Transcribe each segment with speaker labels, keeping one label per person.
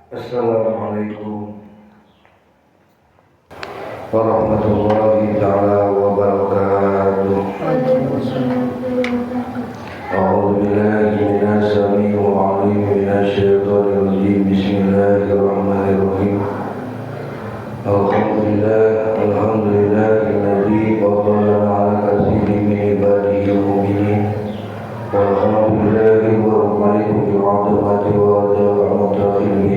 Speaker 1: Assalamualaikum warahmatullahi ta'ala wabarakatuh. A'udzu billahi minas samii'il 'aliim minasy syaithaanir rajiim. Bismillahirrahmanirrahim. Alhamdulillahilladzi faddala 'ala katsirin min ibadihi al-mu'minin. Walhamdulillahi wa rahmatullahi wa barakatuh wa rahmatullahi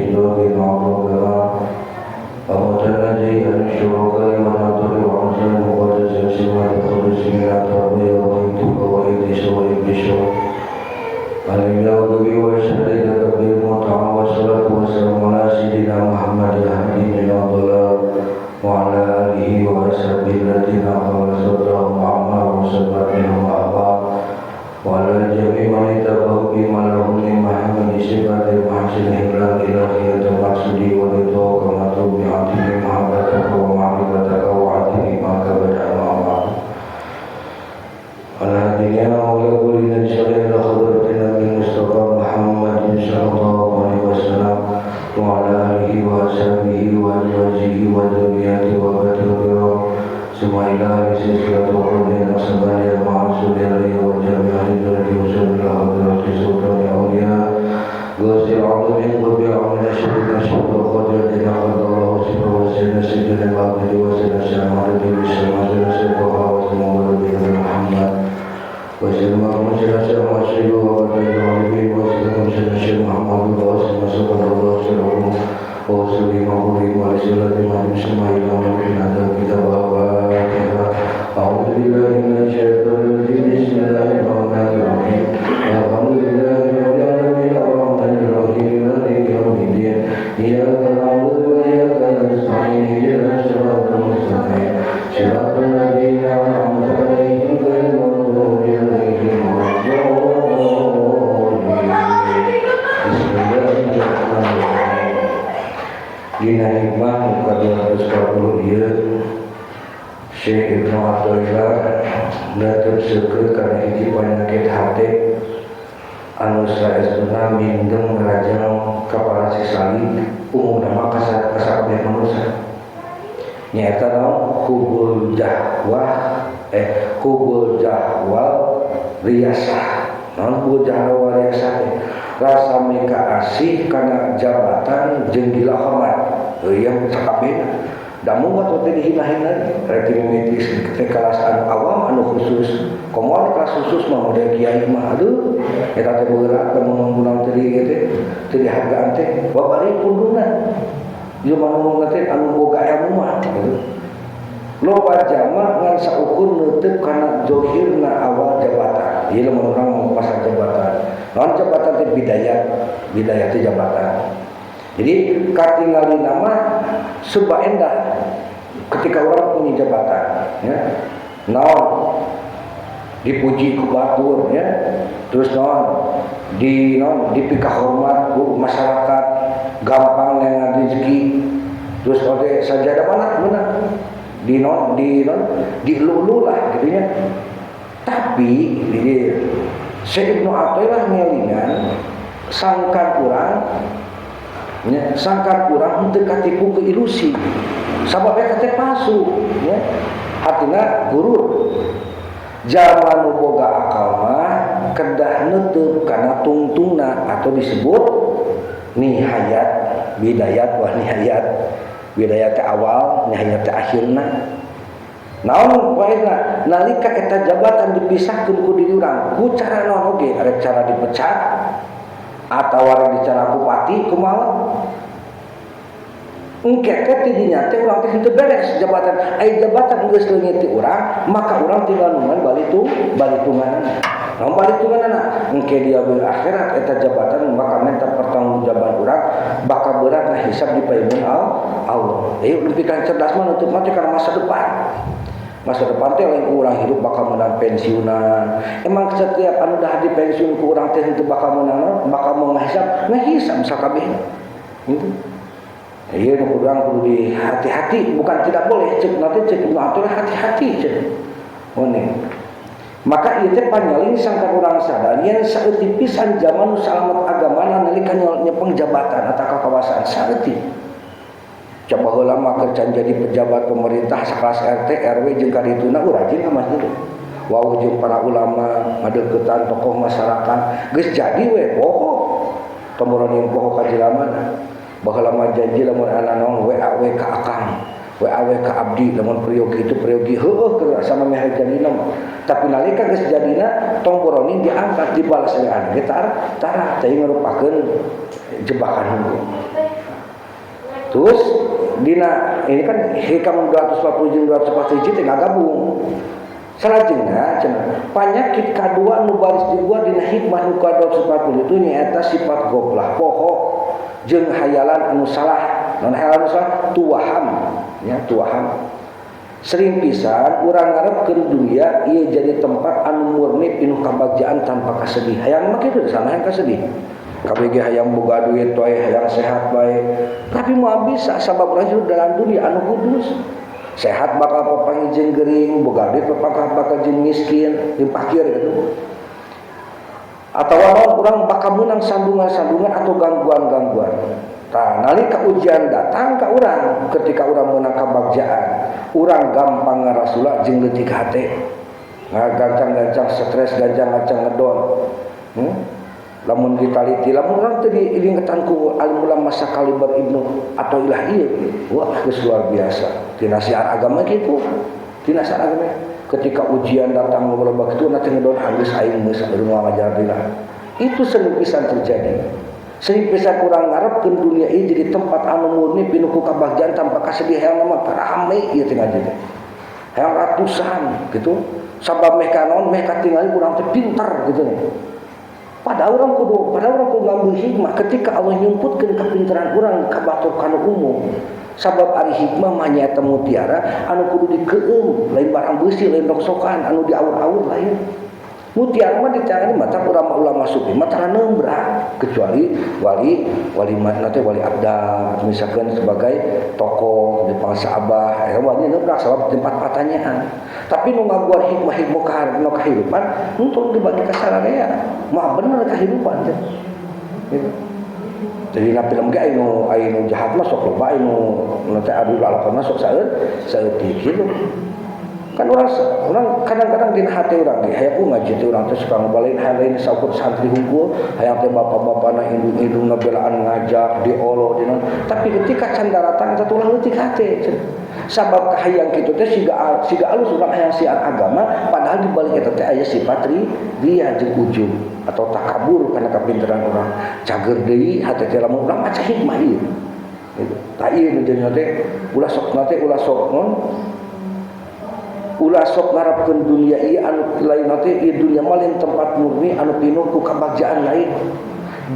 Speaker 1: أمتنجي أن الشركاء ونظر وعنزل مقدس سوى القدس من أطرابي وغيتك وغيتش وغيتشو اليوم وشهد كبير مطعم والصلاة والسلام على سيدنا محمد الهادي من الضلال وعلى آله وأصحابه الذين خلصتهم عما وصبت منهم أبا وعلى جميع من اتبعوا بما لهم من محمد صفات المحسن الإلهية المقصود ورضا كما بعته محبتك ومعرفتك وعظيمك بدأنا معه على هدينا ويقول إن شاء الله خبرتنا بالمصطفى محمد صلى الله عليه وسلم وعلى آله وأصحابه وأزواجه وذريته وبشره ثم إلى سلسلة القرون الصبايا مع رسول الله وجميع الذي وصل إلى حضرة سلطان الأولياء غوث العظيم وبيع من الشرك الشرك وقدرة قدر الله سبحانه وسلم سيدنا العبد وسلم سلامة بالسلامة سيدنا وسلم محمد وسلم وسلم وسلم وبركاته وسلم وسلم محمد وسلم صلى الله عليه وسلم وسلم ورسولة من سمع إلى من هذا الكتاب وآخره. أعوذ بالله من الشيطان الرجيم. بسم الله الرحمن الرحيم. الحمد لله رب العالمين الرحمن الرحيم مالك يوم الدين. إياك نعبد وإياك نستعين اهدنا الصراط المستقيم صراط الذين أنعمت عليهم غير المغضوب عليهم ولا الضالين. بسم الله الرحمن الرحيم. Dina hikmah muka 240 dia Syekh Ibnu Athaillah netepseukeun kana hiji panyakit hate anu saestuna mindeng ngarajang kepala sisali umumna mah kasabeh manusia nyaeta naon hubul jahwal riyasah naon hubul jahwal riyasah rasa mereka asih karena jabatan jeung gila hormat yang sakabehna da mungkin waktu dihina-hina retributif kelas anu awam anu khusus komo kelas khusus mah model kiai mah aduh eta teh berat menggunakan teri teh teu dihargaan teh babari punduna ieu mah ngomong teh anu boga ilmu mah gitu loba jama ngan saukur nutup kana zohirna awal jabatan ieu mah urang mau pasang jabatan non jabatan itu bidayah itu jabatan. Jadi katingali nama serba endah ketika orang punya jabatan, ya. Non dipuji ku batur, ya. Terus dipikah hormat ku masyarakat, gampang dengan rezeki. Terus oleh sajadah mana dilulu lah gitu ya. Tapi Syekh Ibnu Athaillah ngelingan sangkan kurang henteu katipu ke ilusi sababna teh palsu ya hatina gurur jalma nu boga akal mah kedah neuteub kana tungtungna atau disebut nihayat bidayat wa nihayat bidayat awal nihayat akhirna. Naon poena nalika eta jabatan dipisahkeun ku diri urang ku cara naon oge arek cara dipecat atawa arek cara bupati kumaha engke teh didinya teh urang teh henteu beres jabatan ai jabatan geus leungit ti urang maka urang tinggal nungan balitungan naon balitunganna engke dia bil akhirat eta jabatan maka minta pertanggungjawaban urang bakal berat na hisab di paeun Allah. Ayo pikiran cerdas mah nutup mati karena masa teh lain urang hidup bakal menang pensiunan. Emang setiap anu dah di pensiun ku urang teh henteu bakal menang bakal ngahisab sakabehna. Gitu. Ieu nu urang kudu dihati-hati, bukan tidak boleh cek nanti cek Ibnu Athaillah hati-hati cek. Mone.
Speaker 2: Maka ieu teh panyaling sangkan urang sadar yen saeutik pisan zaman salamet agamana nalika nyepeng jabatan atawa kekuasaan saeutik. Coba heula mah keur jadi pejabat pemerintah sakelas RT RW jeung kadituna rajin ka masjid. Wau jeung para ulama ngadeuketan tokoh masyarakat geus jadi we poho. Tomborong poho ka jelamana. Baheula mah janji lamun ana naon WA ka akang. WA ka abdi lamun priyogi itu priyogi heueuh keur sama meh jadina. Tapi nalika geus jadina tong boroni diangkat dibalas oleh anu ge tara teh ngarupakeun jebakan hukum. Terus dina ini kan hikam 240 jeung 241 teh ngagabung. Salajengna cenah panyakit kadua nu baris dibuat dina hikmah nu ka-240 itu nyaeta sifat goblah poho jeung hayalan anu salah. Non hayalan anu salah tuwaham ya tuwaham. Sering pisan urang ngarepkeun dunia ieu jadi tempat anu murni pinuh kabagjaan tanpa kasedih. Hayang mah kitu sama hayang kasedih. KBG hayang boga duit wae hayang sehat wae. Tapi moal bisa sabab rajul dalam dunia anu kudus. Sehat bakal papangi jeung geuring, boga duit bakal jeung miskin, jeung fakir gitu. Atawa urang bakal meunang sandungan-sandungan atau gangguan-gangguan. Tah nalika ujian datang ka urang, ketika urang meunang kabagjaan, urang gampang ngarasula jeung leutik hate. Ngagancang-gancang stres, gancang-gancang ngedon. Lamun ditaliti lamun urang teu diingetan ku alim ulama sakaliber Ibnu Athaillah ieu wah geus luar biasa tina siar agama kitu tina siar agama ketika ujian datang loba kitu na teu ngedon geus aing geus ngajar dina itu sering pisan terjadi sering pisan kurang ngarepkeun dunia ieu jadi tempat anu murni pinuh ku kabagjaan tanpa kasedih hayang mah rame ieu teh ngaji teh hayang ratusan gitu sabab meh kanon meh katingali urang teh pintar gitu nih. Padahal orang kudu ngambil hikmah ketika Allah nyumputkeun kapinteran urang ka batur kana umum. Sabab ari hikmah mah nyaeta mutiara anu kudu dikeueum, lain barang beusi, lain rongsokan anu diaur-aur lain. Mutiara mah ditangani mata ulama sufi mah tara neumbrak kecuali wali mana teh wali abdal misalkan sebagai tokoh di bangsa abah wali neumbrak sabab tempat pertanyaan. Tapi nu ngaguar hikmah ka kehidupan untuk dibagi ka sararea mah bener kehidupan teh. Gitu. Jadi na film ge anu jahat mah sok loba anu teh adu lalakon mah sok saeutik gitu. Kan orang kadang-kadang dina hati urang ge hayang ngaji teh urang teh suka ngabalein halain saukur santri hungkul hayang teh bapak-bapana indung ngabelaan ngajak diolo dina tapi ketika can datang teh ulah leutik hate sabab kahayang kitu teh siga alus urang hayang siar agama padahal di balik eta teh aya sifat ria jeung ujub atau takabur kana kapinteran urang cager deui hate teh lamun urang maca hikmah ieu gitu tah ieu nu jadi teh ulah sok ulah sok ngarepkeun dunia ieu anu lain teh ieu dunia mah lain tempat murni anu pinuh ku kabagjaan lain.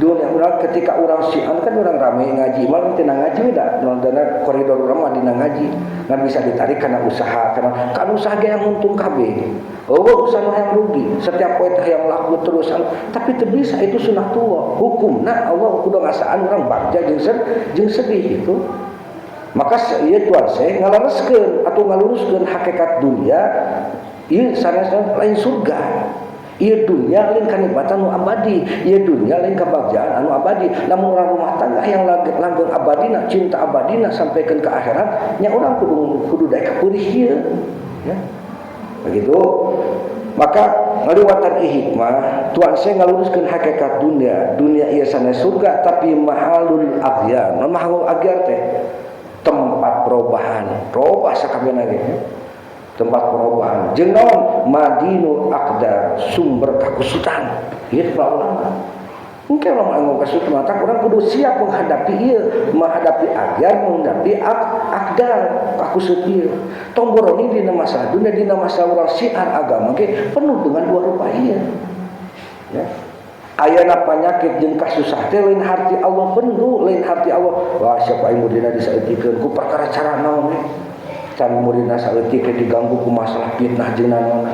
Speaker 2: Dunia urang ketika urang sian kan urang rame ngaji mah teu ngaji da nondana koridor urang mah dina ngaji ngan bisa ditarik kana usaha kana kan usaha ge yang untung kabeh. Eueuh usaha yang rugi setiap poe teh yang laku terus tapi teu bisa itu sunatullah hukumna Allah kudu ngasaan urang bagja jeung sedih itu. Maka ieu tuan saya ngalareskeun atau ngaluruskeun hakikat dunia ieu sanesna lain surga. Ieu dunia lain kanikmatan nu abadi, ieu dunia lain kabagjaan anu abadi. Lamun urang rumah tangga yang langgeng abadina, cinta abadina sampaikan ke akhirat, nya urang kudu daek kapeurih ieu. Ya. Begitu. Maka ngaliwatan hikmah tuan saya ngaluruskeun hakikat dunia. Dunia ieu sanes surga tapi mahalul aghyar. Mahalul aghyar teh tempat perubahan, robah sakabehna ge. Tempat perubahan. Jeung naon? Madinul aqdar, sumber kakusutan. Ieu para ulama. Engke ulama anu kasut mata urang kudu siap menghadapi ieu, menghadapi aghyar, menghadapi aqdar, kakusut ieu. Tomboroni dina masa dunia dina masa urang siar agama ge penuh dengan dua rupa ieu. Ya. Ayana panyakit jeung kasusah teh lain harti Allah penuh lain harti Allah wah siapa yang mudina disaeutikeun ku perkara cara naon we can mudina saeutik diganggu ku masalah fitnah jeung naon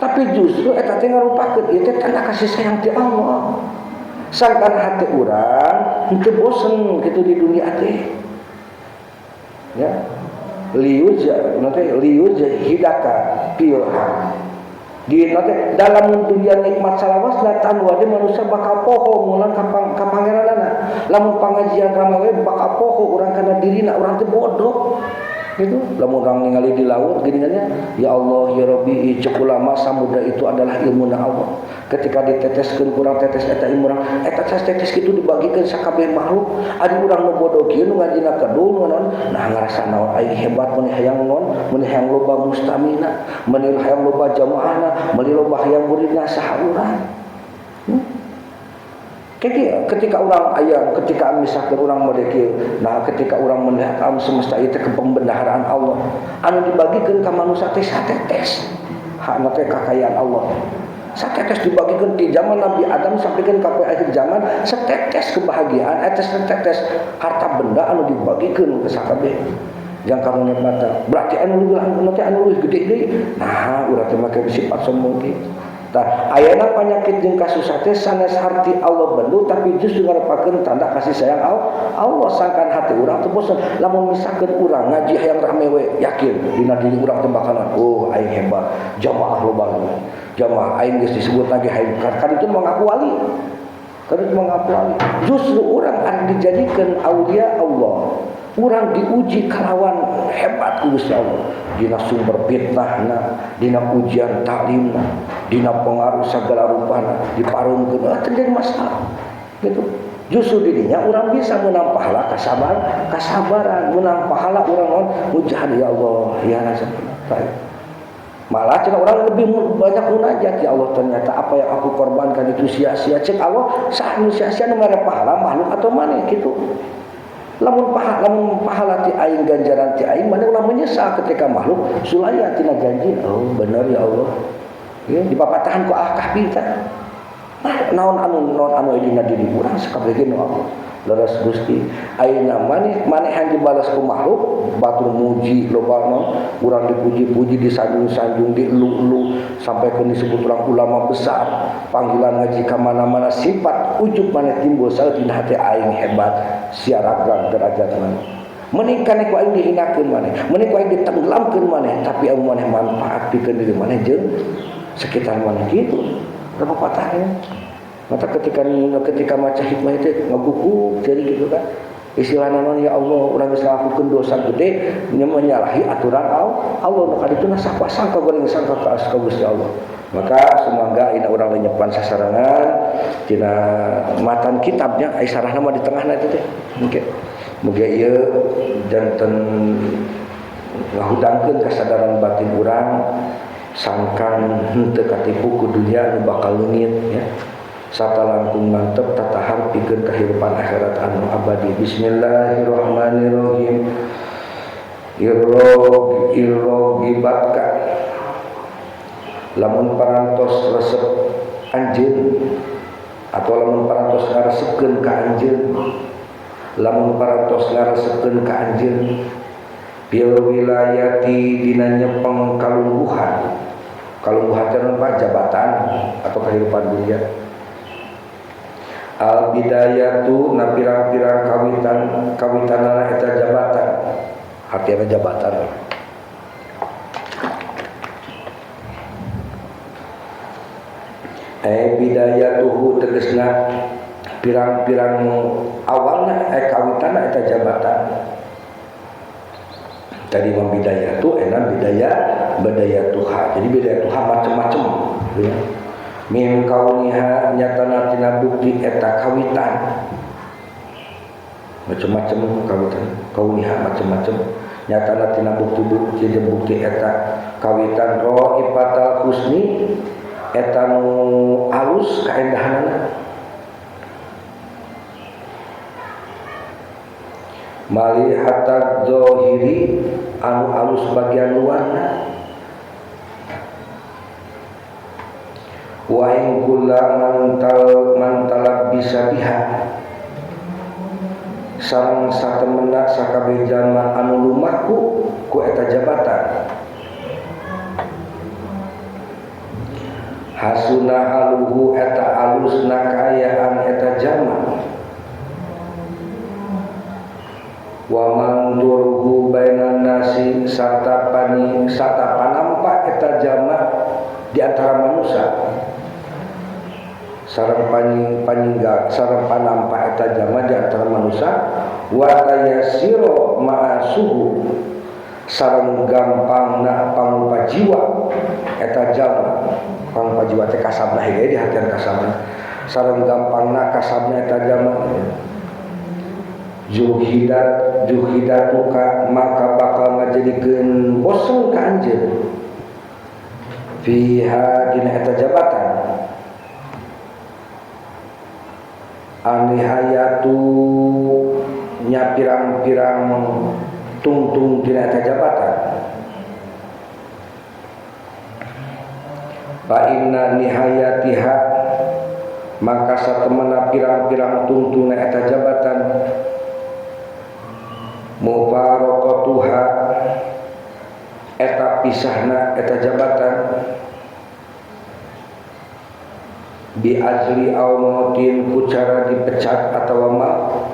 Speaker 2: tapi justru eta teh ngarupakeun ieu teh tanda kasih sayang ti Allah sangkan hati urang henteu bosen kitu di dunia teh ya liuja hidaka pilha Di nanti dalam dunia nikmat salawas datang wade manusia bakal poho mulan ka pangeranana. Lamun pangajian ramawe bakal poho urang kana dirina urang teh bodoh. Gitu. Lamun orang ningali di laut gininya, ya Allah ya Rabbi cek ulama samudra itu adalah ilmu Allah. Ketika diteteskeun kurang tetes eta ilmu urang, eta tetes kitu dibagikeun sakabeh makhluk. Adi urang nu bodoh kieu nu ngajina kedul naon, nah ngarasa naon aing hebat mun hayang naon, mun hayang loba mustamina, mun hayang loba jamaahna, mun loba hayang muridna saha urang. Ketika orang ayam, ketika misalkan orang mendekil, nah ketika orang melihat alam semesta itu ke pembendaharaan Allah, anu dibagikan ke manusia teh satetes, hak teh kekayaan Allah. Satetes dibagikan di zaman Nabi Adam sampai ke akhir zaman, setetes kebahagiaan, setetes harta benda anu dibagikan ke sakabeh. Yang kamu nikmatan, berarti anu luwih gede deui. Nah, urang teh make sifat sombong kieu. Tah ayeuna panyakit jeung kasusah teh sanes harti Allah bendu tapi justru ngarepakeun tanda kasih sayang Allah sangkan hati urang teu bosan lamun misalkeun urang ngaji hayang rame we yakin dina diri urang teh bakalan oh aing hebat jamaah loba jamaah aing geus disebut lagi hayang kan itu mengaku wali justru urang anu dijadikeun aulia Allah urang diuji kalawan hebat ku Gusti Allah dina sumber fitnahna dina ujian taklimna dina pengaruh segala rupana diparungkeun terjadi masalah gitu justru dirinya urang bisa menang pahala kasabaran menang pahala urang mujahid ya Allah ya Rasulullah malah cenah orang lebih banyak munajat ya Allah ternyata apa yang aku korbankan itu sia-sia cek Allah saat sia-sia nu mere pahala makhluk atau maneh gitu lamun pahala ti aing ganjaran ti aing mana ulah menyesal ketika makhluk sulaya tina janji oh bener ya Allah ya dipapatahan ku akah pinta naon anu dina diri urang sakabeh nu Allah leres Gusti ayeuna manehan dibalas ku makhluk batur muji loba urang dipuji-puji disanjung-sanjung dielu-elu sampai ke disebut urang ulama besar panggilan ngaji ka mana-mana sifat ujub maneh timbul saeutina hati aing hebat siaragan derajat maneh meuni kana ku aing dihinakeun maneh meuni ku aing ditenggelamkeun maneh tapi aing maneh manfaat pikeun diri maneh jeung sekitar maneh kitu berapa patahnya maka ketika maca hikmah itu ngaguguk jadi gitu kan istilahna naon ya Allah urang geus ngelakukeun dosa gede menyalahi aturan Allah nu kadituna sangka goreng sangka ka Gusti Allah maka sumangga ina urang lenyepan sasarangan tina matan kitabnya ai sarahna mah di tengahna itu teh muga ieu janten ngahudangkeun kasadaran batin urang sangkan henteu katipu ku dunia nu bakal leungit ya sata langkung mantep tatahar pikeun kahirupan akhirat anu abadi. Bismillahirrahmanirrahim. Irrogibatka lamun parantos resep anjeun atau lamun parantos ngaresepkeun ka anjeun lamun parantos ngaresepkeun ka anjeun bil wilayati dina nyepeng kalungguhan teh jabatan atau kehidupan dunia al bidayatu na pirang-pirang kawitanana eta jabatan artinya jabatan bidayatuhu tegasna pirang-pirang awalna kawitanana eta jabatan tadi membidayatu enak bidayatuha jadi bidayatuha macam-macam ya. Min kauniha nyatana tina bukti eta kawitan macam-macam kawitan kauniha macam-macam nyatana tina bukti eta kawitan raifatal husni eta nu alus kaendahanana mali hatta zahiri anu alus bagian luarna wa in mantalab bisa biha sareng satemena sakabeh jalma anu lumaku ku eta jabatan hasuna haluhu eta alusna kaayaan eta jalma wa manduruhu bainan nasi sarta panampa eta jalma di antara manusia sareng paninggal sareng panampa eta jalma di antara manusia wa tayasiro ma'asuhu sareng gampangna pangrupa jiwa eta jalma pangrupa jiwa teh kasabna hege di hatian kasabna sareng gampangna kasabna eta jalma juhidat muka maka bakal ngajadikeun bosen ka anjeun fiha dina eta jabatan anihayatu nya pirang-pirang tungtung dina eta jabatan fa inna nihayatiha maka satemana pirang-pirang tungtungna eta jabatan mubarakatuha eta pisahna eta jabatan bi azli aw mautin ku cara dipecat atawa maut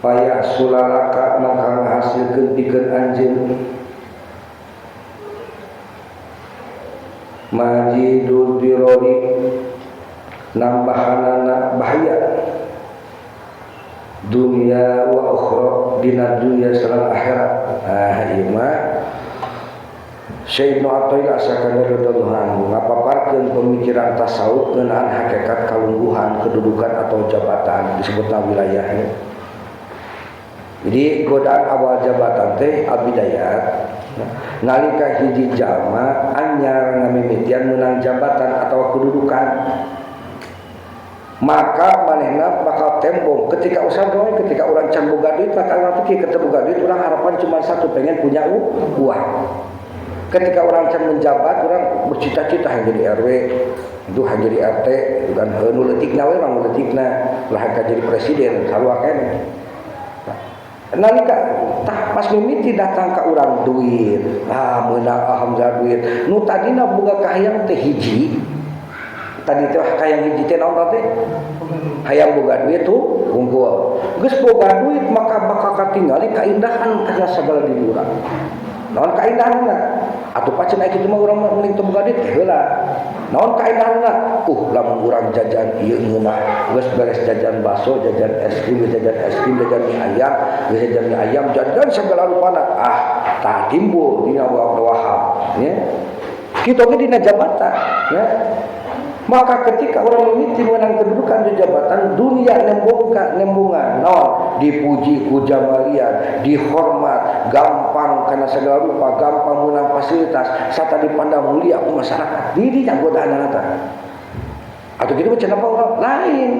Speaker 2: paya sulalaka maka ngahasilkeun pikeun anjeun majidul birori nambahanana bahaya dunia wa ukhra dina dunia sareng akhirat. Ieu mah Syekh Ibnu Athaillah sakana radhiyallahu anhu ngapaparkeun pemikiran tasawuf ngeunaan hakikat kalungguhan kedudukan atau jabatan disebutna wilayahnya. Jadi godaan awal jabatan teh abidayat nalika hiji jalma anyar ngamimitian meunang jabatan atau kedudukan maka manehna bakal tembong ketika usaha doang ketika orang can boga duit maka orang pikir ketemu boga duit orang harapan cuma satu pengen punya uang ketika orang can menjabat orang bercita-cita yang jadi RW itu yang jadi RT bukan nu leutikna we mah leutikna lah jadi presiden sarua keneh nalika tah pas mimiti datang ka urang duit meunang alhamdulillah duit nu tadina boga kahayang teh hiji tadi teh kayang hiji teh naon teh hayang boga duit tuh unggul geus boga duit maka bakal katingali kaindahan kana sagala diri urang naon kaindahanna atuh pacen aya kitu mah urang mending teu boga duit heula naon kaindahanna lamun urang jajan ieu ngeunah geus beres jajan bakso jajan es krim jajan mie ayam jajan sagala rupana tah timbul dina wahab ya kitu ge dina jabatan ya. Maka ketika orang memiliki menang kedudukan di jabatan dunia nembungan dipuji ku jamalian dihormat gampang karena segala rupa gampang menang fasilitas serta dipandang mulia ku masyarakat dirinya godaan nata atau gitu macam apa orang lain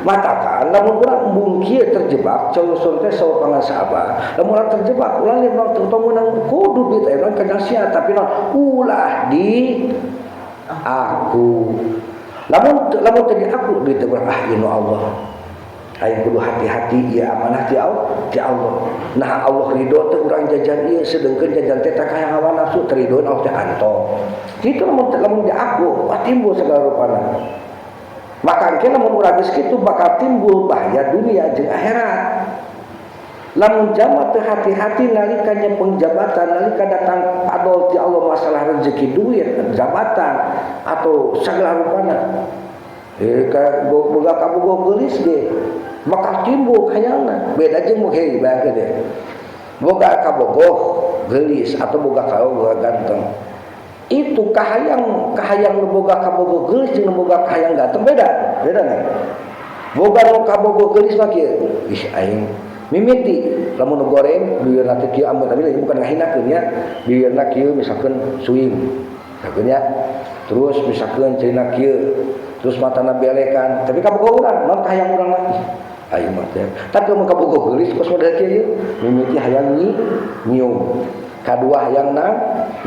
Speaker 2: matakan lamun urang embung kieu terjebak ceuleun teh sawo pangasaba lamun urang terjebak ulah lain urang teu menang kudu duit urang kana sia tapi ulah di aku lamun tadi aku duit teh inu Allah aing kudu hati-hati ieu amanah ti Allah nah Allah ridho teh urang jajan ieu sedengkeun jajan teh tak hayang hawa nafsu terido Allah teh antong kitu lamun di aku timbul segala rupana maka engke lamun urang geus kitu bakal timbul bahaya dunia jeung akhirat lamun jama teu hati-hati nalika nyepeng jabatan nalika datang adol ti Allah masalah rezeki duit jabatan atau sagala rupana ka boga kabogoh geulis ge bakal timbul hayangna beda jeung muhe bae deh boga kabogoh geulis atau boga kabogoh ganteng itu kahayang nu boga kabogoh geulis jeung nu boga kahayang ganteng beda nih boga nu kabogoh geulis mah kieu ih aing mimiti lamun goreng bieurna teh kieu amun tapi bukan ngahinakeun nya bieurna kieu misalkeun suing sakeun nya terus misalkeun ceuna kieu terus matana belekan tapi kabogoh urang naon kahayang urang lagi aya mah teh tapi mun kabogoh geulis pas model kieu mimiti hayang nyium kadua hayang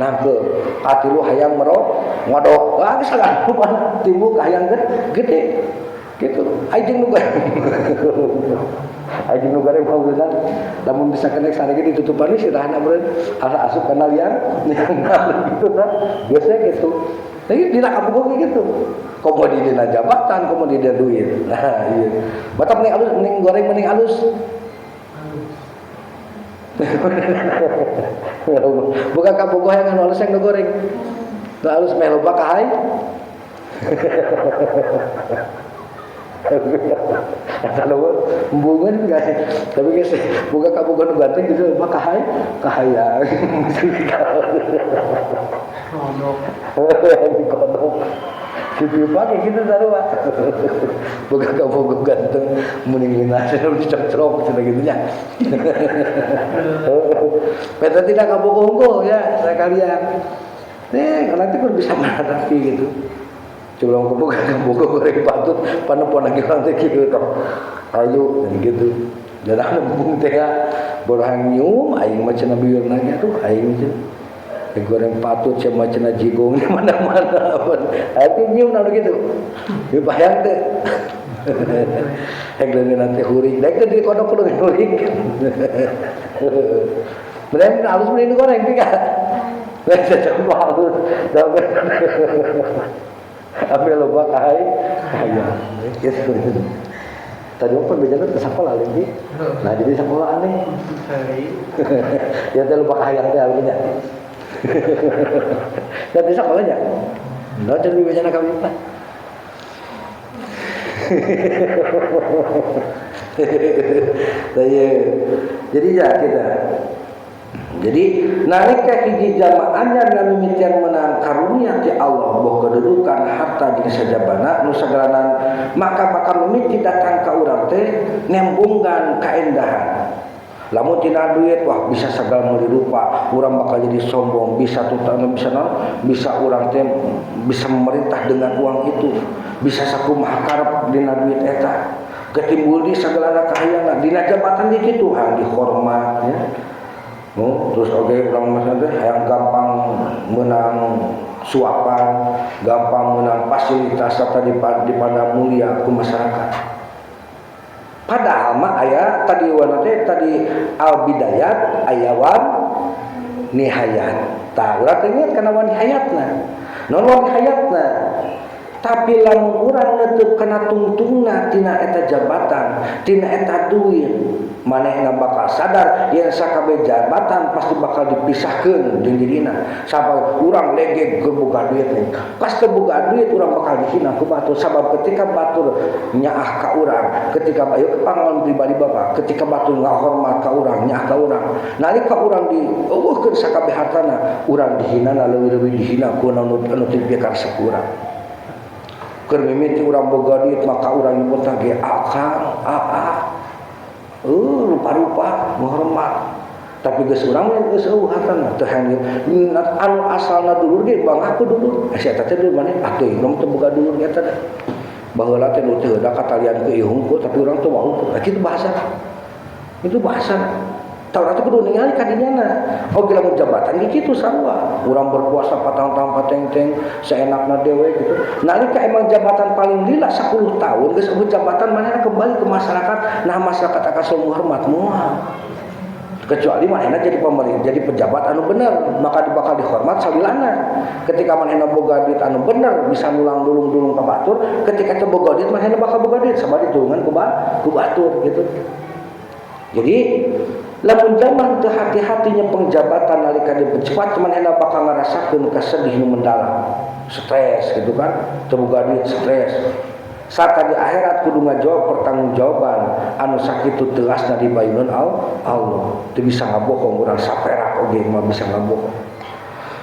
Speaker 2: nangkeu katilu hayang ngodok geus sagala rupana timbul kahayang gede gitu aing nu aing nu gareng paugeuna lamun bisa kenek sarege ditutupan sih rahana beureun asa asup kana liang gitu tah biasa gitu tapi dina kabogoh gitu komodi dina jabatan komodi dina duit nah ieu batak mending alus mending goreng mending alus Bukan kabogoh yang halus yang ngegoreng. Nggak halus meh loba kahai. Kalau embungan enggak, tapi guys, buka kabogoh nu ganteng gitu, mah kahaya. Kodok. Sipi pake gitu sarua. Buka kabogoh ganteng, mending nasi nu dicocok cenah gitu nya. Beta tidak kabogoh unggul ya, sekalian. Nanti pun bisa menghadapi gitu. Coba kabogoh goreng patut, panepon lagi orang teh kitu toh. Ayo gitu. Jarang nembung teh borang nyium aing mah cenah biurna ge tuh aing teh. Goreng patut sama cenah jigong di mana-mana. Atuh nyium na gitu. Ieu bayang teh. Hek leungeun teh huring, dek teh di kodok kudu huring. Bener halus mending goreng tiga. Saya coba halus. Ambil loba kahai. Gitu. Tadi apa bejalan ke sekolah lagi. Nah, jadi sekolah aneh. Ya teh lupa kahai teh alumnya. Dan di sekolahnya. Nah, jadi bejalan kami Pak. Jadi ya kita. Jadi nalika hiji jamaahnya nami mimitian menang karunia ti Allah boh kedudukan harta jeung sajabana nu sagalanan maka bakal mimiti datang ka urang teh nembunggan kaendahan. Lamun tina duit wah bisa sagala meuli rupa, urang bakal jadi sombong, bisa tutang bisa urang teh bisa memerintah dengan uang itu, bisa sakumaha karep dina duit eta. Ketimbul di sagala kahayana dina jabatan di kitu dihormat ya. Terus orang maksudnya yang gampang menang suapan, gampang menang fasilitas serta daripada mulia ke masyarakat. Padahal mah aya tadi al bidayat ayawan nihayat. Tah urang teh inget kana wan nihayatna. Non wan nihayatna. Tapi lamun urang neuteuk kana tungtungna tina eta jabatan, tina eta duit, manehna bakal sadar yen sakabeh jabatan pasti bakal dipisahkeun jeung dirina. Sabab urang legeg boga duit nih. Pas teu boga duit urang bakal dihina ku batur. Sabab ketika batur nyaah ka urang, ketika bae pangalaman pribadi Bapak, ketika batur ngahormat ka urang, nyaah ka urang, nalika urang dieuweuhkeun sakabeh hartana, urang dihinana leuwih-leuwih dihina ku anu teu pikarsa ku urang. Keur mimiti urang boga duit maka urang nyebutna ge akang, rupa-rupa menghormat. Tapi geus urang mah geus eueuh hartana teu anu asalna dulur ge bang aku dulur. Sia eta teh maneh atuh urang teu boga dulur eta teh. Baheula teh nu teu da katalian ke ihungku tapi urang teu wau. Kitu bahasa. Itu bahasa. Taurat itu kudu ningali kadinyana. Oge lamun jabatan ge kitu sarua. Urang berkuasa patang-tang pateng-teng seenakna dewe gitu. Nalika emang jabatan paling lila 10 tahun geus eueuh jabatan manehna kembali ke masyarakat, nah masyarakat akan selalu hormat moal. Kecuali manehna jadi pemerintah, jadi pejabat anu bener, maka bakal dihormat salilana. Ketika manehna boga duit anu bener, bisa nulang dulung-dulung ka batur, ketika teu boga duit manehna bakal boga duit sama ditulungan ku batur gitu. Jadi lamun zaman teu hati-hatinya pengjabatan nalika dipejabat manehna bakal ngarasakeun kasedih nu mendalam. Stres gitu kan, teu boga duit stres. Sarta di akhirat kudu ngajawab pertanggungjawaban anu sakitu tegasna di bayuneun Allah. Teu bisa ngabohong urang saperak oge mah bisa ngabohong.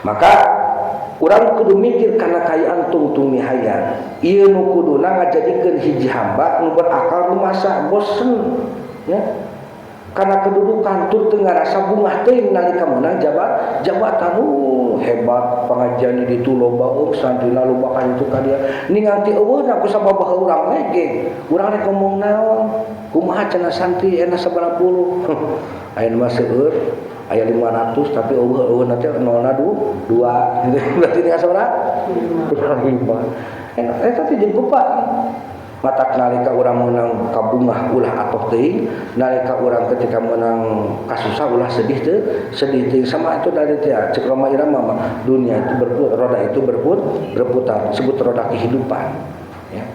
Speaker 2: Maka urang kudu mikir kana kayaan tungtung nihayat. Ieu nu kuduna ngajadikeun hiji hamba nu berakal lumasa bosen ya. Karena kedudukan tur teu ngarasa bungah teuing nalika meunang jabatan hebat pengajian di ditu loba santrina loba ka ditu ka dia ningal ti eueuna ku sababaraha urang lege urang rek ngomong naon kumaha cenah santri ena sabaraha puluh ayeuna mah seueur aya 500 tapi eueuh teh nolna 2 berarti nya sabaraha 5 eta teh jeung kupa matak nalika urang menang kabungah ulah atoh teuing nalika urang ketika menang kasusah ulah sedih teuing sama itu dari teh cek Roma Irama mah dunia itu roda itu berputar disebut roda kehidupan ya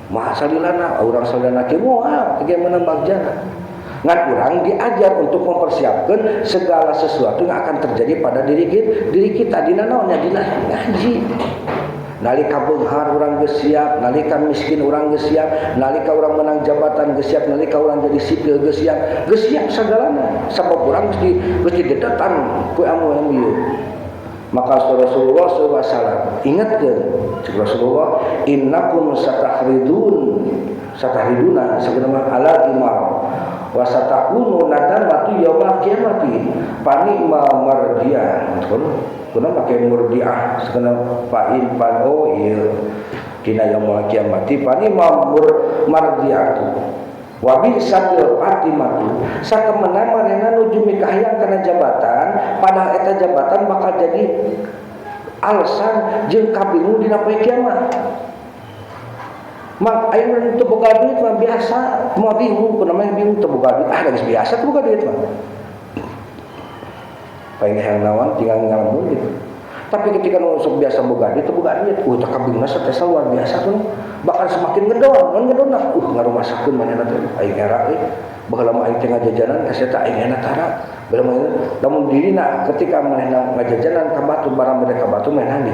Speaker 2: maha salilana urang salilana kieu moal ge menang bagjana Ngan orang diajar untuk mempersiapkan segala sesuatu yang akan terjadi pada diri kita di naonnya di ngaji. Nalika beunghar urang geus siap, nalika miskin urang geus siap, nalika urang menang jabatan geus siap, nalika urang jadi sipil geus siap sagalana. Sabab urang mesti dedetan ku amun ieu. Maka Rasulullah SAW ingatkan Rasulullah, innakum satahriduna sageuna ala imam wa satakunu nadamatu yaumil qiyamati panima mardiah. Kuna make murdiah sageuna fa'il pan ieu dina yaumil qiyamati panima mardiatu wa bi satil fatimatu satemena manehna nuju mikahayang kana jabatan padahal eta jabatan bakal jadi alasan jeung kabingung dina poe kiamat. Mak ayeuna teu boga duit mah biasa, moal bingung kunaon bingung teu boga duit, geus biasa teu boga duit mah. Paling hayang naon tinggal ngalamun gitu. Tapi ketika nu sok biasa boga duit teu boga duit, teh kabingna satesa luar biasa tuh. Bakal semakin ngedon, ngedonna. Ngarumasakeun manehna teh aing era baheula mah aing teh ngajajanan kaseta aing enak tara. Lamun dirina ketika manehna ngajajanan ka batu barang bade ka batu manehna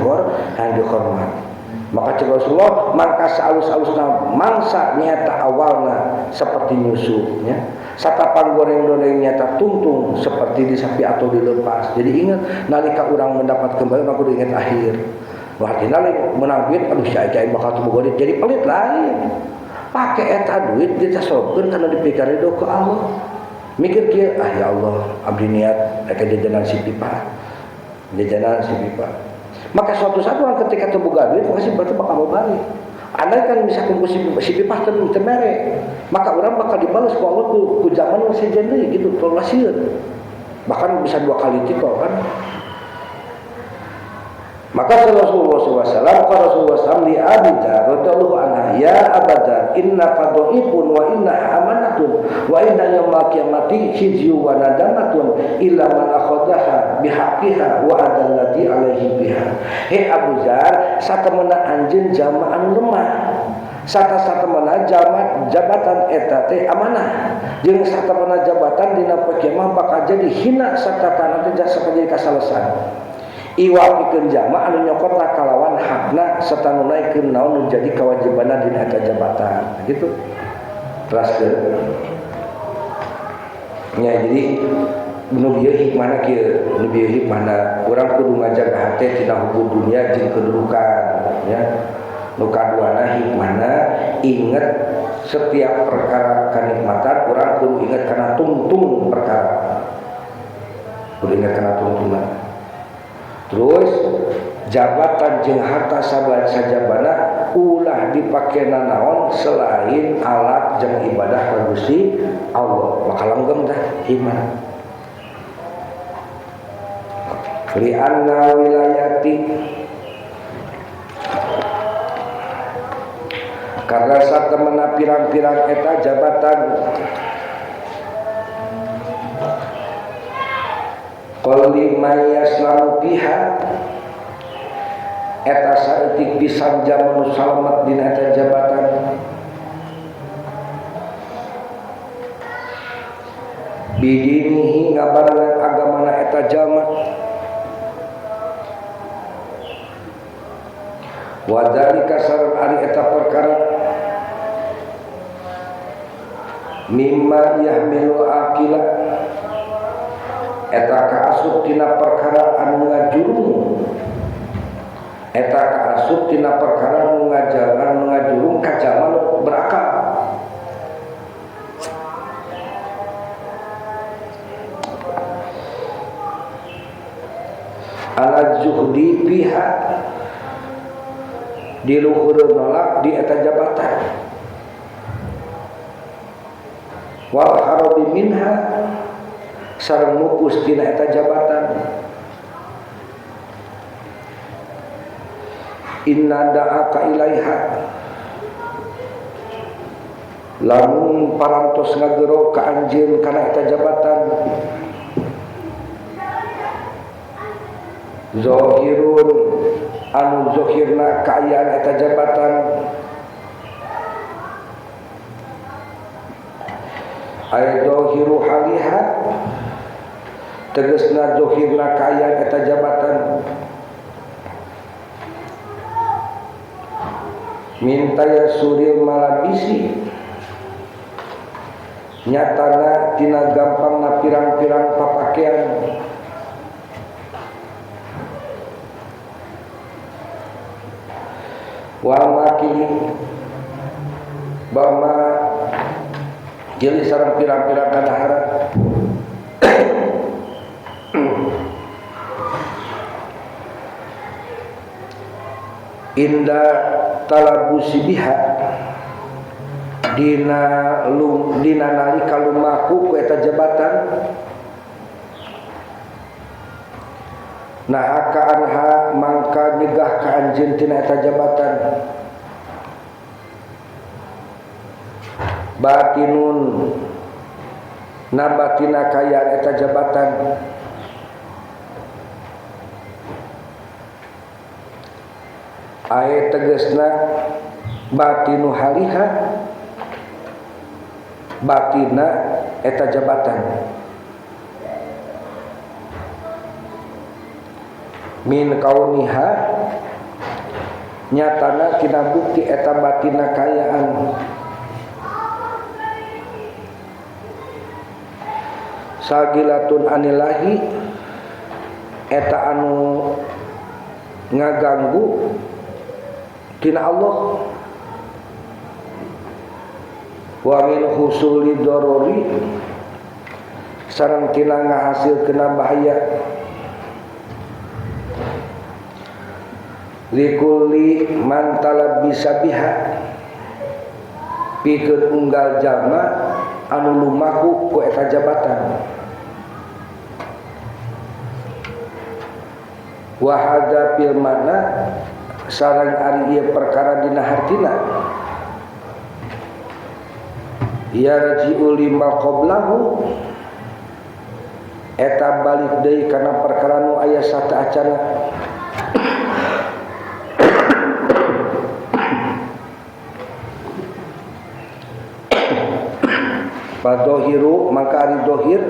Speaker 2: dihormat. Maka cek Rasulullah mangka alus-alusna mangsa nyata awalna seperti nyusunya. Satapan goreng-goreng nyata tungtung seperti disapi atau dilepas. Jadi ingat nalika urang mendapat kembali maka kudu ingat akhir. Berarti nalika menang duit aduh si aing bakal teu boga duit jadi pelit lain. Pake eta duit ditasobkeun kana dipikir ridho ku Allah. Mikir kieu ya Allah abdi niat rek jajanan si pipa. Jajanan si pipa. Maka suatu saat orang ketika terbuka duit maka si berarti bakal balik. Andai kan misalkan si pipah teu mere, maka orang bakal dibalas ku Allah ku zaman si jeuneuy gitu tol lasieun. Bahkan bisa 2 kali tikol kan. Maka Rasulullah SAW li Abi Dzar radhiyallahu anhu, ya Abu Dzar, inna qadhifun wa inna amanatun wa inna yaumil qiyamati khizyu wa nadamatun illa man akhadhaha bihaqqiha wa adallati alaihi biha. He Abu Dzar, satemena anjeun jalma anu lemah. Satemena jabatan eta teh amanah. Jeung satemena jabatan dina poe kiamat bakal jadi hina sarta kana teh jasa jadi kasalesan. Iwa pikeun jalma anu nyokotna kalawan hakna serta nunaikeun naon nu jadi kewajibanna dina eta jabatan. Gitu. Teraskeun. Nya jadi nu bieu hikmahna kieu, nu bieu hikmahna urang kudu ngajaga hate tina hukum dunia jeung kedudukan, ya. Nu kaduana hikmahna inget setiap perkara kanikmatan urang kudu inget kana tungtung perkara. Kudu inget kana tungtungan. Terus jabatan jeung harta sajabana ulah dipakena naon selain alat jeung ibadah ka Gusti Allah. Maka langgeng dah iman. Li anna wilayati karena satemena pirang-pirang eta jabatan qalli mayaslamu biha eta saeutik pisan jaman salamet dina eta jabatan bidinihi ngabarengan agamana eta jalma wa dzalika sareng ari eta perkara mimma yahmilu aqila eta kaasup tina perkara anu ngajurung eta kaasup tina perkara anu ngajurung ka jalma berakal. Ala zuhdi biha di luhur nolak di eta jabatan wal harabi minha sareng mupus tina eta jabatan. Inna da'aka ilaiha lamun parantos ngagero ka anjeun kana eta jabatan zahirun anu zahirna kaayaan eta jabatan Aya dohiru haliha tegasna dohirna kaya eta jabatan minta ya suril malabisi nyatana tina gampangna pirang-pirang papakean wal makili bama jadi sareng pirang-pirang kadahara inda talabusi biha dina nalika lumaku ku eta jabatan nahaka anha mangka nyegah ka anjeun tina eta jabatan batinun nabatina kaya eta jabatan aya tegasna batinu haliha batina eta jabatan min kauniha nyatana tina bukti eta batina kayaan sagilatun anilahi eta anu ngaganggu tina Allah wa min husuli dorori sareng tina ngahasilkeun bahaya likulli man talabisa biha pikeun unggal jalma anu lumaku ku eta jabatan wa hadza fil mana sareng ari ieu perkara dina hartina yarji'u lima qablahu eta balik deui kana perkara nu aya sataacana padohiru maka ari dohir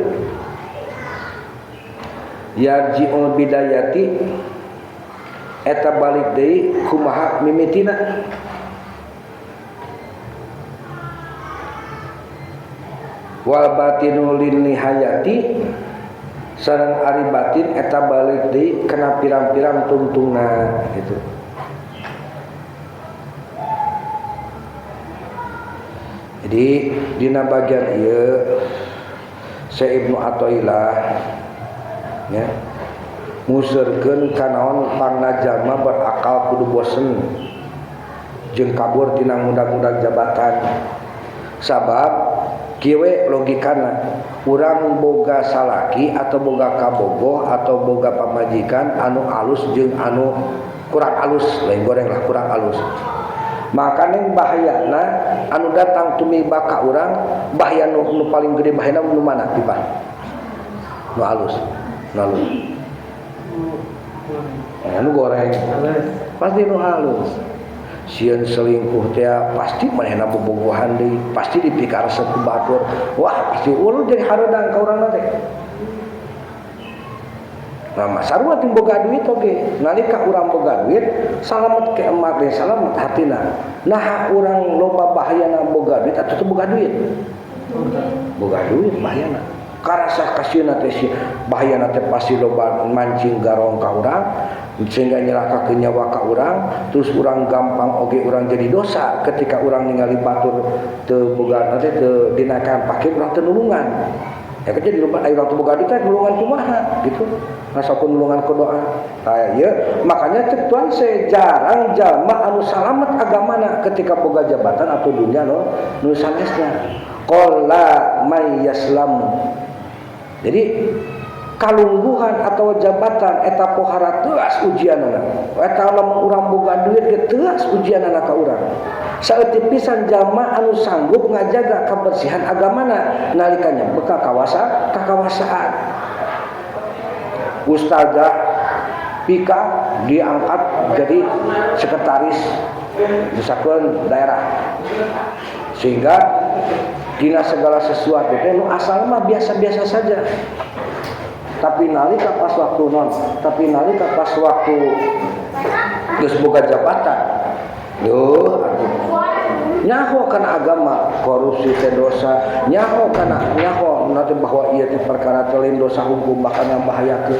Speaker 2: yarji'ul bidayati eta balik deui kumaha mimitina wal batinu lin nihayati sareng ari batin eta balik deui kana pirang-pirang tungtungna gitu. Jadi dina bagian ieu Syekh Ibnu Athaillah ya muserkeun kanaon pangna jalma berakal kudu bosen jeung kabur tina mudag-mudag jabatan sabab kieu logikana urang boga salaki atau boga kabogoh atau boga pamajikan anu alus jeung anu kurang alus lain goreng lah kurang alus maka neng bahayana anu datang tumiba ka urang bahaya nu paling gede bahayana nu mana tiba nu alus lalu anu goreng pasti nu halus sieun selingkuh teh pasti manehna bobogohan deui pasti dipikaresep ku batur wah pasti ulun jadi hareudang ka urangna teh nah sarua teh boga duit oge nalika urang boga duit salamet ke emak teh salamet hatina nah urang loba bahayana boga duit atuh teu boga duit bahayana karasa kasieuna teh bahayana teh pasti loba mancing garong ka urang sehingga nyelakakeun nyawa ka urang terus urang gampang oge urang jadi dosa ketika urang ningali batur teu boga teh teu dinakan pake urang teu nulungan ya jadi loba aya urang teu boga duit teh nulungan kumaha gitu ngasakeun nulungan ku doa tah ieu makanya cetuan sejarang jalma anu salamet agamana ketika boga jabatan atau dunia nu sanesna qalla may yaslam jadi kalungguhan atau jabatan eta pohara teuas ujianana eta lamun urang boga duit ge teuas ujianana ka urang saeutik pisan jalma anu sanggup ngajaga kabersihan agamana nalika nyampe ka kawasaan ustazah pika diangkat jadi sekretaris misalkan daerah Sehingga dina segala sesuatu teh nu asal mah biasa-biasa saja. Tapi nalika pas waktu geus boga jabatan, nyaho kana agama korupsi teh dosa, nyaho nanti bahwa ieu teh perkara teh lain dosa hukum bahkan yang bahayakeun.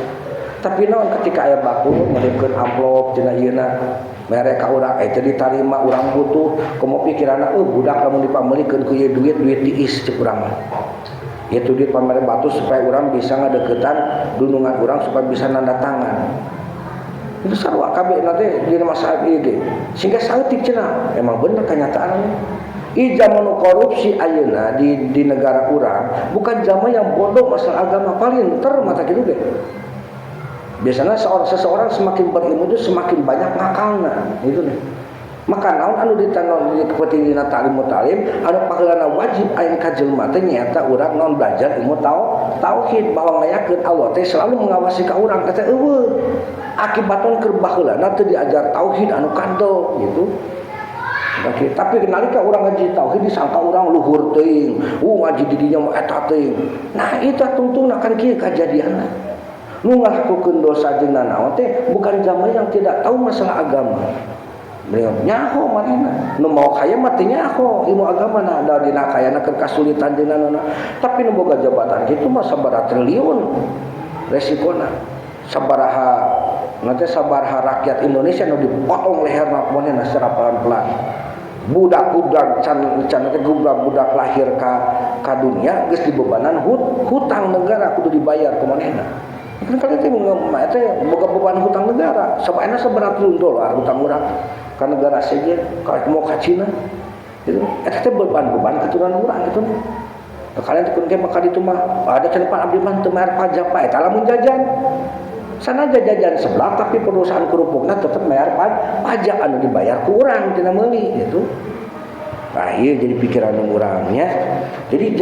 Speaker 2: Tapi naon ketika aya baku ngirimkeun amplop cenah ieuna mere ka urang teh ditarima urang butuh, komo pikiranna budak lamun dipameulikeun ku ieu duit tiis ceuk urang mah. Itu duit pamere batu supaya urang bisa ngadeukeutan dunungan urang supaya bisa nanda tangan. Itu sarua kabeh nanti di masalah ieu ge. Sehingga saeutik cenah emang bener kenyataannya. I zaman korupsi ayeuna di negara urang bukan zaman yang bodoh masalah agama palinter mata kitu ge. Biasanya seseorang semakin berilmu itu semakin banyak ngakalna gitu nih. Maka naon anu ditanggung di kepentingan ta'lim mutalim anu paheulana wajib aing ka jelema teh nyaeta urang naon belajar ilmu tauhid bahwa ngayakeun Allah teh selalu mengawasi ka urang teh eueuh. Akibatna keur baheulana teu diajar tauhid anu kandel gitu. Tapi nalika urang ngaji tauhid disangka urang luhur teuing, ngaji di dinya mah eta teuing. Nah, itu tungtungna kan kieu kajadianna. Nu ngalakukeun dosa jeung nanaon teh bukan zaman yang tidak tahu masalah agama. Beliau nyaho manehna nu mau kaya mah teh nyaho ilmu agama na da dina kayana keur kasulitan jeung nanaona. Tapi nu boga jabatan kitu mah sabaraha triliun resikona. Sabaraha rakyat Indonesia nu dipotong leherna manehna secara pelan-pelan. Budak-budak can teh budak lahir ka dunia geus dibebanan hutang negara kudu dibayar ku manehna. Kan kalian teh boga beban hutang negara. Sabaena $100 hutang urang ka negara saja ka mau ka Cina. Gitu. Eta teh beban keturunan urang gitu. Kalian teh kun maka ditu mah ada cenah abdi mah teu mayar pajak pae tah lamun jajan. Sanaja jajan sebelah tapi perusahaan kerupukna tetep mayar pajak anu dibayar ku urang tina meuli gitu. Nah, iya jadi pikiran urangnya. Jadi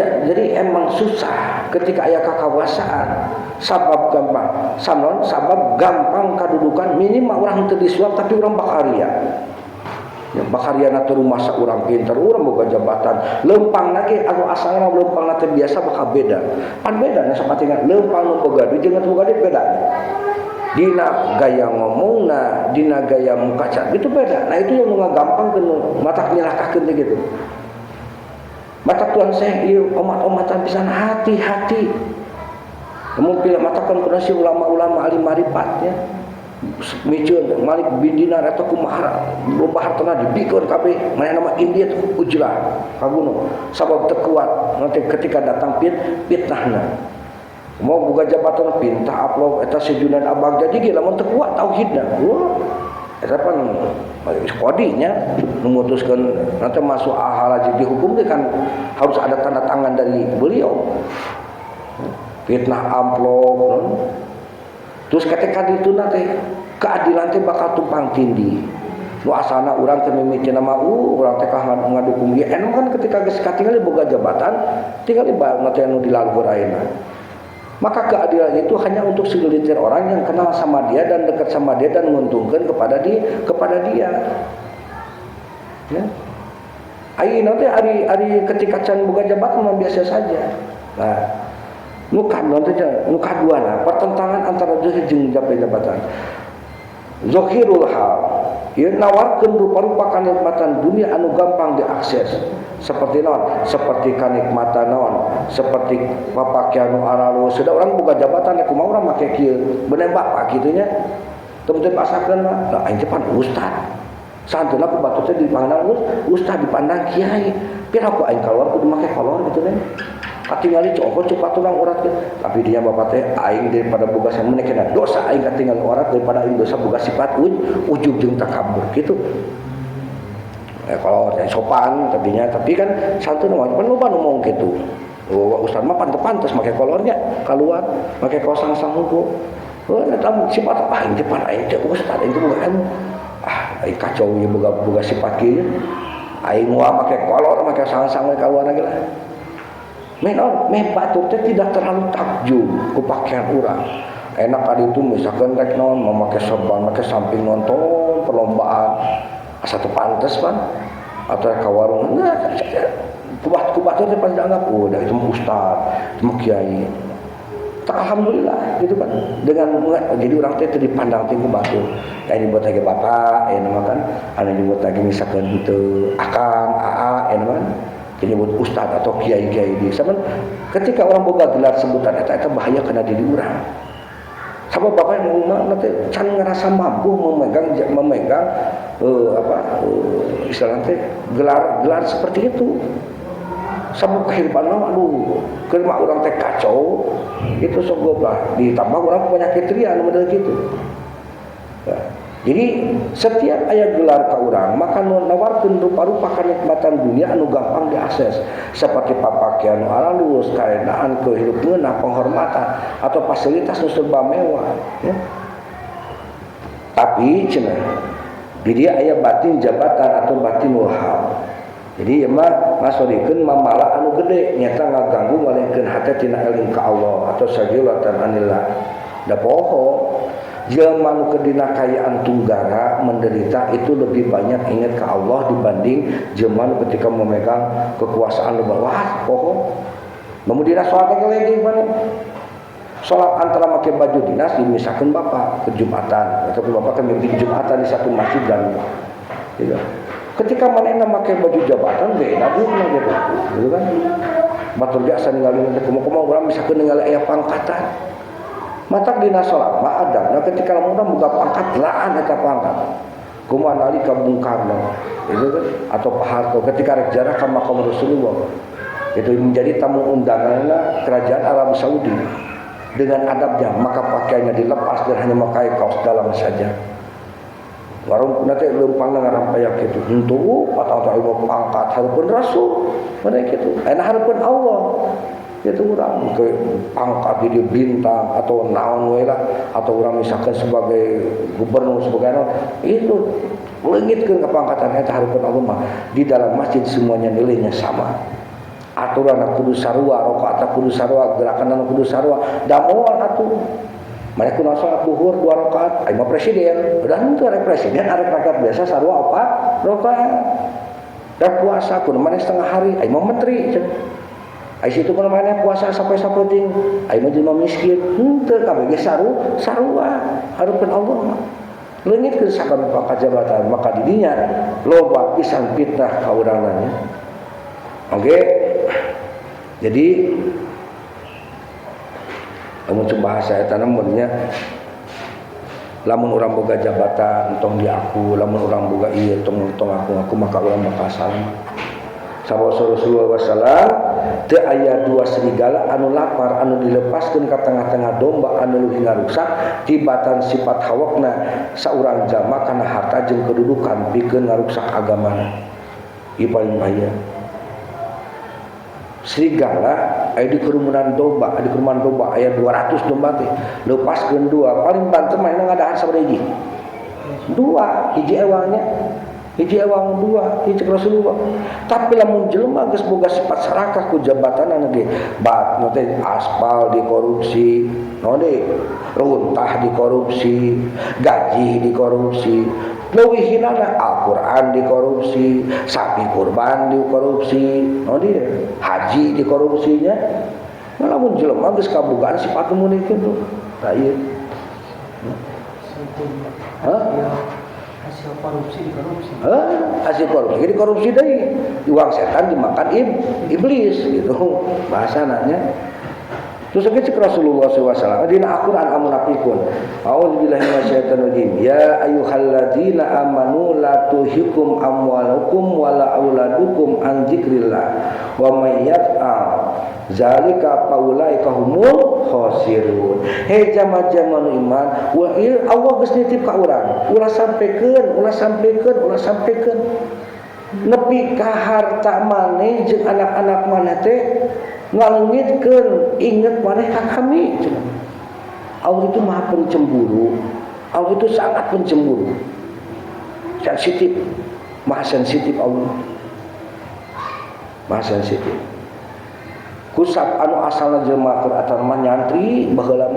Speaker 2: emang susah ketika aya kakawasaan. Sabab gampang kadudukan minimal urang teu disuap tapi urang bakaria. Ya bakariana teh rumah sa urang pinter, urang boga jabatan. Leumpangna ge anu asalna leumpangna teh biasa bakal beda. Pan bedana sapatingan leumpang nu boga duit jeung nu boga duit beda. Dina gaya ngomongna, dina gaya muka cat itu beda. Nah itu yang ngagampangkeun mata nyelakakeun teh gitu. Mata Tuhan saya ieu omat-omatan pisan hati-hati. Namun pilih matakan kuna si ulama-ulama ahli marifat ya. Miceun Malik bin Dinar eta kumaha loba hartana dibikeun kabeh manehna mah India ujrah ka gunung. Sabab teu kuat nanti ketika datang fitnahna. Mau buka jabatan pinta upload eta si Junaid Abang jadi ge lamun teu kuat tauhidna. Eta pan kodinya memutuskan nanti masuk ahal dihukum dia kan harus ada tanda tangan dari beliau. Fitnah amplop. Terus ketika dituna teh keadilan teh bakal tumpang tindih. Nu asalna urang teh mimicen nama urang teh ngadukung ieu enu kan ketika geus katingali boga jabatan tinggal ibaratna teh anu dilaleur ayeuna. Maka keadilan itu hanya untuk segelintir orang yang kenal sama dia dan dekat sama dia dan menguntungkan kepada dia. Ya. Ayeuna teh ari ketika can boga jabatan mah biasa saja. Nah, nu kaduana pertentangan antara zahir jeung jabatan. Zahirul hal ieu nawarkeun rupa-rupa kanikmatan dunia anu gampang diakses. Seperti naon? Seperti kanikmatan naon? Seperti papakian anu aralus. Sudah orang boga jabatan kumaha urang make kieu. Bener bapak kitu nya. Teu pasakeun mah. Lah aing teh pan ustad. Santeuna ku batu teh dipandang ustad dipandang kiai. Pira ku aing kaluar kudu make kolor kitu teh. Katingali cokot cepat ulang urat teh. Tapi dia bapak teh aing daripada boga samene kena dosa aing katingal urat daripada aing dosa boga sifat ujub jeung takabur kitu. Kalau sopan tadinya, tapi kan santun mah pan loba ngomong gitu. Ustaz mah pantes make kolornya keluar, make kaos sang hukum. Eta sifat apa aing teh pan aing teh ustaz aing teh boga ilmu. Aing kacau ieu boga sifat kieu. Aing mah make kolor, make sang keluar lagi lah. Meh batuk teh tidak terlalu takjub ku pakaian urang. Enak kali itu misalkan rek naon memakai sorban, make samping nonton perlombaan. Asa teu pantes pan. atau ke warung, nah kubat itu pas dianggap udah itu ustaz, itu kiai. Tak alhamdulillah gitu kan. Dengan jadi orang teh dipandang teh kubatur. Kayak ini buat lagi bapak, ya nama kan. Ada yang buat lagi misalkan itu akang, aa, ya nama kan. Jadi buat ustaz atau kiai-kiai di. Sama ketika orang boga gelar sebutan itu bahaya kena diri orang. Sama bapak yang rumah nanti can ngerasa mampu memegang istilahnya gelar seperti itu. Sama kehidupan aduh kelima orang teh kacau itu sogoblah ditambah orang penyakit rian model gitu ya. Jadi setiap aya gelar ka urang maka nawarkeun rupa-rupa kenikmatan dunia anu gampang diakses seperti papakian anu alus kaenaan kehidup ngeunah penghormatan atau fasilitas nu serba mewah ya. Tapi cenah di dia aya batin jabatan atau batin wahab. Jadi emang masorikeun mamala anu gede nyata ngaganggu ngalengkeun hate tina eling ka Allah atau sagilatan anillah. Da poho jelema anu kedina kayaan tunggara menderita itu lebih banyak ingat ka Allah dibanding jelema ketika memegang kekuasaan lu bawah poho. Mamudina salat lagi mana? Salat antara make baju dinas dimisakeun bapak ke Jumatan atau bapak kan mimpi Jumatan di satu masjid dan gitu. Ketika manehna make baju jabatan beda dieuna gitu kan. Batur biasa ninggalin teh kumaha urang misakeun ningali aya pangkatan. Matak dina salat mah adabna ketika lamun boga pangkat laan eta pangkat. Kumaha nalika Bung Karno gitu kan atau Pak Harto ketika rek jarah ka makam Rasulullah. Itu menjadi tamu undanganna kerajaan Arab Saudi. Dengan adabnya maka pakaiannya dilepas dan hanya memakai kaos dalam saja. Warung nanti lempang dengan rampayak itu untuk atau ibu pangkat harapun Rasul mereka itu enak harapun Allah itu orang ke pangkat di bintang atau naon we lah atau orang misalkan sebagai gubernur sebagai itu leungitkeun kepangkatan eta harapun Allah mah di dalam masjid semuanya nilainya sama. Aturan kudu sarua rakaat kudu sarua gerakan kudu sarua da moal atuh. Mereka salat duhur 2 rakaat, ai mah presiden. Udah henteu arek presiden arek rakaat biasa sarua 4 rakaat. Da puasa kudu maneh setengah hari, ai mah menteri. Ai situ kudu maneh puasa sampai sapoting, ai mah jelema miskin. Henteu kabeh ge sarua hareupeun Allah mah. Leungitkeun sabab jabatan maka didinya loba pisan fitnah ka urangna. Oke. Jadi kamu coba bahasa eta namunnya lamun urang boga jabatan tong diaku lamun urang boga ieu tong aku maka urang bakal salam sabab Rasulullah sallallahu teu aya dua serigala anu lapar anu dilepaskeun ka tengah-tengah domba anu leuwih ngarusak tibatan sifat hawakna saurang jalma kana harta jeung kedudukan pikeun ngarusak agamana ieu paling bahaya. Serigala aya di kerumunan domba aya 200 domba teh lepaskeun 2 paling banter mah ngadahan sabaraha hiji 2 hiji ewangnya hiji ewang 2 hiji Rasulullah tapi lamun jelema geus boga sifat sarakah ku jabatanna ge bat teh aspal dikorupsi node runtah dikorupsi gaji dikorupsi leuwih hinana Al-Qur'an dikorupsi, sapi kurban dikorupsi, haji dikorupsinya. Lamun jelema geus kabogaan sifat mun kitu. Tah ieu. Hasil korupsi dikorupsi. Hasil korupsi dikorupsi deui. Uang setan dimakan iblis gitu bahasananya. Terus cek Rasulullah SAW dina Al-Qur'an amunapikeun. A'udzubillahi minasyaitonir rajim. Ya ayyuhalladzina amanu la tulhikum amwalukum wala auladukum an dzikrillah. Wa may yaf'al zalika faulaika humul khasirun. Hei jamaah-jamaah iman, wa Allah geus nitip ka urang. Ulah sampikeun. Nepi ka harta maneh jeung anak-anak maneh teh ngaleungitkeun inget maneh ka kami. Allah itu maha pencemburu. Allah itu sangat pencemburu. Sensitif. Maha sensitif Allah. Maha sensitif. Kusap anu asalna jelema keur atar mah nyantri baheula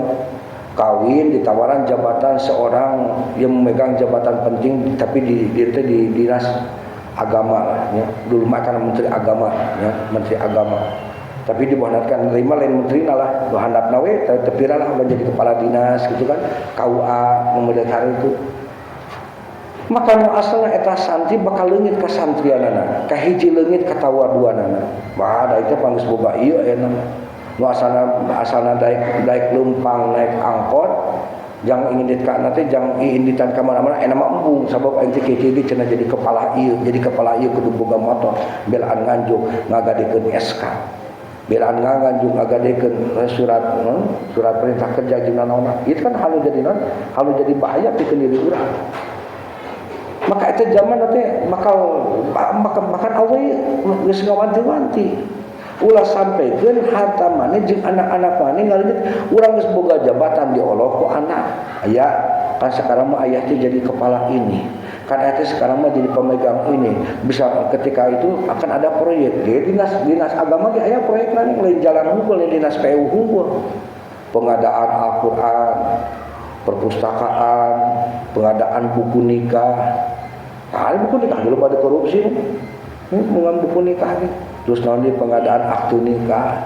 Speaker 2: kawin ditawaran jabatan seorang yang memegang jabatan penting tapi di dinas agama lah ya. Dulu mah kan menteri agama ya, menteri agama. Tapi dibuatkan lima lain menteri lah, handap nawe tepira lah menjadi kepala dinas gitu kan, KUA membedakan itu. Maka nu asalna eta santri bakal leungit ka santrianana, ka hiji leungit ka tawaduanana. Bah da itu panggeus boga ieu aya nu asalna daek leumpang naik angkot, jang ingin ditkan teh jang inditan ka mana-mana aya mah embung sabab aing teh kieu cenah jadi kepala ieu kudu boga motor belaan nganjuk ngagadekeun SK. Belaan nganjuk ngagadekeun surat perintah kerja jeung naon-naon. Itu kan halu jadi bahaya pikeun diri urang. Maka itu zaman nanti makan awal geus ngawanti-wanti ulah sampaikan harta maneh jeung anak-anak maneh ngaleungit urang geus boga jabatan diolok ku anak aya kan sekarang mah aya teh jadi kepala ini kan aya teh sekarang mah jadi pemegang ini bisa ketika itu akan ada proyek dinas agama ge aya proyek lain jalan unggul dinas PU unggul pengadaan Al-Qur'an perpustakaan pengadaan buku nikah. Nah, buku nikah dulu pada korupsi mengambil buku nikah terus nanti pengadaan akte nikah,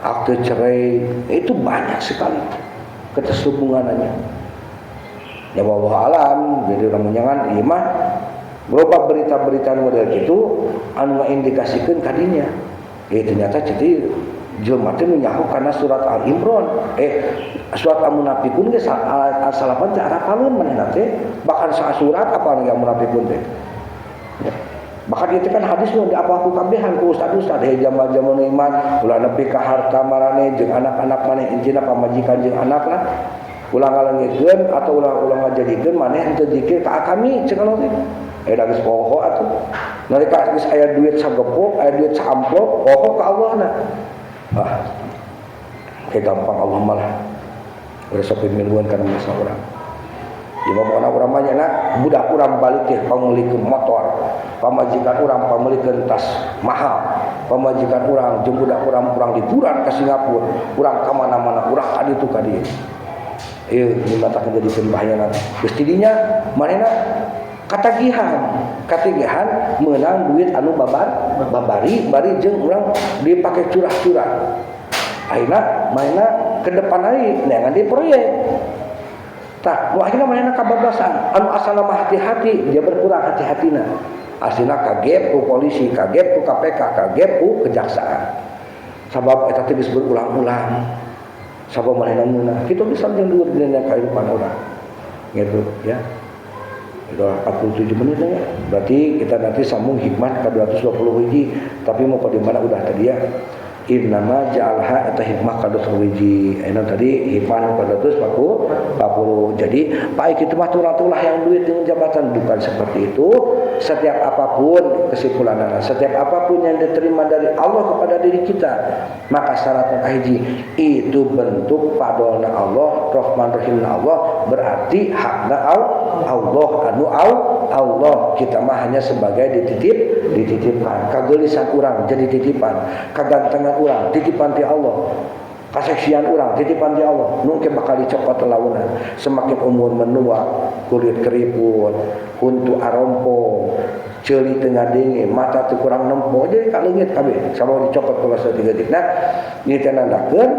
Speaker 2: akte cerai itu banyak sekali keterhubungannya. Ya wallahu alam jadi orang menyangan imah berupa berita-berita model gitu anu ngaindikasikeun kadinya. Ternyata jadi jelema teh nyaho karena surat Al-Imran surat Al-Munafiqun ge asalapan teh arapaleun manehna teh bahkan surat apa yang Munafiqun teh bahkan itu kan hadis nu diapalku kabehan ku ustad-ustad jama-jama iman ulah nepi ka harta marane jeung anak-anak maneh intina pamajikan jeung anak lah ulah ngaleungikeun atau ulah ngajadikeun maneh henteu dikir ka kami ceuk teh da geus poho atuh nalika geus aya duit sagepok aya duit saamplop poho ka Allahna kayak gampang Allah malah udah sok miluan kana masa urang. Jadi pokona urang mah nya budak urang balik teh pamulikeun motor, pamajikan urang pamulikeun tas mahal, pamajikan urang jeung budak urang liburan ka Singapura, urang ka mana-mana, urang ka ditu ka dieu. Ieu dimatakeun jadi bahayana. Geus tidinya manehna katagihan menang duit anu babari jeung urang dipake curah-curah. Akhirnya mainnya ke depan lagi neangan di proyek. Tah, akhirnya mainnya kababasan. Anu asalna mah hati-hati, dia berkurang hati-hatina. Asalna kagep ku polisi, kagep ku KPK, kagep ku kejaksaan. Sabab eta teh geus berulang-ulang. Sabab manehna meunang. Kitu bisa jeung dhuwur dina kehidupan urang. Gitu ya. Sudah 47 menit ya. Berarti kita nanti sambung hikmah ke 220 hiji. Tapi mau di mana udah tadi ya. Innama ja'alha eta hikmah ka 220 hiji. Enak tadi hikmah ka 240. Jadi baik itu mah tulah yang duit dengan jabatan bukan seperti itu. Setiap apapun kesimpulannya, setiap apapun yang diterima dari Allah kepada diri kita, maka syaratnya hiji itu bentuk padolna Allah, Rahman Rahimna Allah, berarti hakna Allah anu Allah kita mah hanya sebagai dititipkan kagelisan urang jadi titipan kagantengan urang titipan ti Allah kaseksian urang titipan ti Allah nu ke bakal dicopot leunan semakin umur menua kulit keriput huntu arompo ceuli teu ngadenge mata teu kurang nempo jadi kaleungit kabeh sabab dicopot kula saeutik-eutikna ieu teh nandakeun.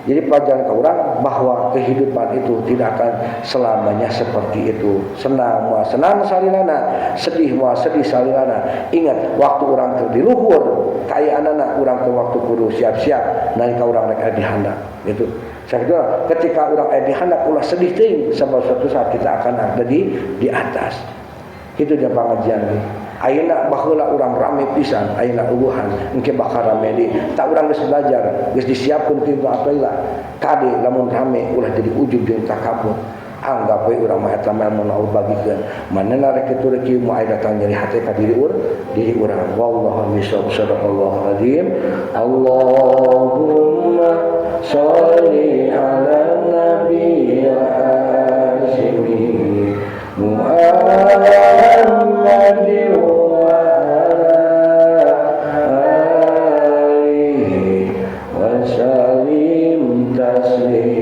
Speaker 2: Jadi pelajaran ke orang bahwa kehidupan itu tidak akan selamanya seperti itu. Senang mah senang salilana, sedih mah sedih salilana. Ingat waktu orang di luhur, kayaanana orang ke waktu kudu siap-siap nalika urang rek di handap. Itu. Saya kira ketika orang di handap ulah sedih teuing sebab suatu saat kita akan ada di atas. Itu dia pengajian ini. Ayeuna baheula urang rame pisan, ayeuna eueuhan engke bakal rame di. Tak urang geus belajar, geus disiapkeun kitu apaila. Kade lamun rame ulah jadi ujug jeung takabur. Anggap we urang mah eta mah mun Allah bagikeun. Manehna rek kitu rek kieu moal datang nyeri hate ka diri urang. Wallahu a'lam. Shadaqallahu azim. Allahumma shalli ala nabiyyi Hashimi Muhammadin wa alihi wa sallim taslim.